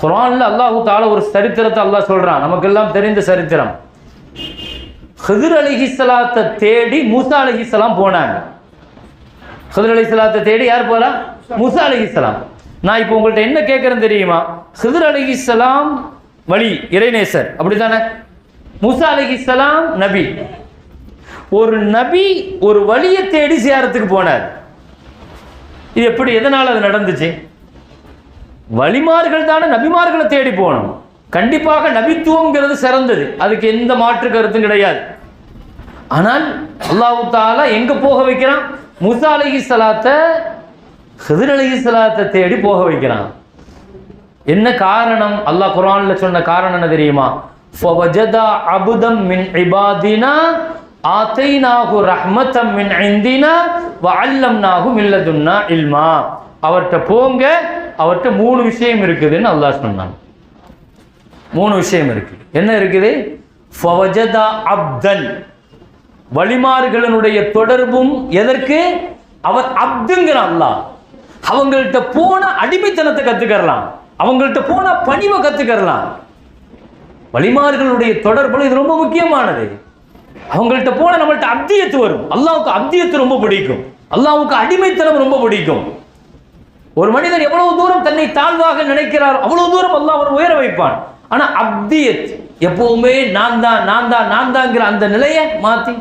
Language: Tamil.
குர்ஆன்ல அல்லாஹு தஆலா ஒரு சரித்திரத்தை அல்லாஹ் சொல்றான், நமக்கெல்லாம் தெரிந்த சரித்திரம். ஹித்ர் அலைஹிஸ்ஸலாத்தை தேடி மூசா அலைஹிஸ்ஸலாம் போனாங்க. ஹித்ர் அலைஹிஸ்ஸலாத்தை தேடி யார் போறா? மூசா அலைஹிஸ்ஸலாம். நான் இப்போ உங்கள்கிட்ட என்ன கேட்குறேன்னு தெரியுமா? ஹித்ர் அலைஹிஸ்ஸலாம் வழி இறைநேசர், அப்படித்தானே? மூசா அலைஹிஸ்ஸலாம் நபி. ஒரு நபி ஒரு வழியை தேடி சியாரத்துக்கு போனார். இது எப்படி, எதனால் அது நடந்துச்சு? வழிமார்கள் தானே நபிமார்களை தேடி போகணும். கண்டிப்பாக நபித்துவங்கிறது சிறந்தது, அதுக்கு எந்த மாற்று கருத்தும் கிடையாது. ஆனால் அல்லாஹ் தஆலா எங்க போக வைக்கிறான்? மூசா அலைஹிஸ்ஸலாத்தை ஹித்ர் அலைஹிஸ்ஸலாத்தை தேடி போக வைக்கிறான். என்ன காரணம்? அல்லாஹ் குர்ஆன்ல சொன்ன காரணம் என்ன தெரியுமா? ஃபவஜதா அபுதம் மின் இபாதினா ஆதைனாஹு ரஹ்மத்தம் மின் இந்தினா வஅல்லம்னாஹு மின் லதுன்னா இல்மா. அவர்கிட்ட போங்க, அவர்கிட்ட 3 விஷயம் இருக்குதுன்னு அல்லாஹ் சொன்னான். 3 விஷயம் இருக்கு. என்ன இருக்குது? ஃபவஜதா அப்தன், வழிமார்களுடைய தொடர்பும் எதற்கு? அவர் அப்துங்கிற அல்லாஹ். அவங்கள்ட்ட போன அடிமைத்தனத்தை கத்துக்கலாம், அவங்கள்ட்ட போன பணிவை கத்துக்கலாம். வழிமார்களுடைய தொடர்புல இது ரொம்ப முக்கியமானது. அவங்கள்ட்ட போன நம்மள்ட்ட அப்தியத்து வரும். அல்லாஹ்வுக்கு அப்தியத்து ரொம்ப பிடிக்கும், அல்லாஹ்வுக்கு அடிமைத்தனம் ரொம்ப பிடிக்கும். ஒரு மனிதன் எவ்வளவு தூரம் தன்னை தாழ்வாக நினைக்கிறார் அவ்வளவு தூரம் அல்லாஹ் அவர் உயர வைப்பான். ஆனா அப்தியத் எப்பவுமே நான் தான்ங்கிற அந்த நிலையை மாத்தி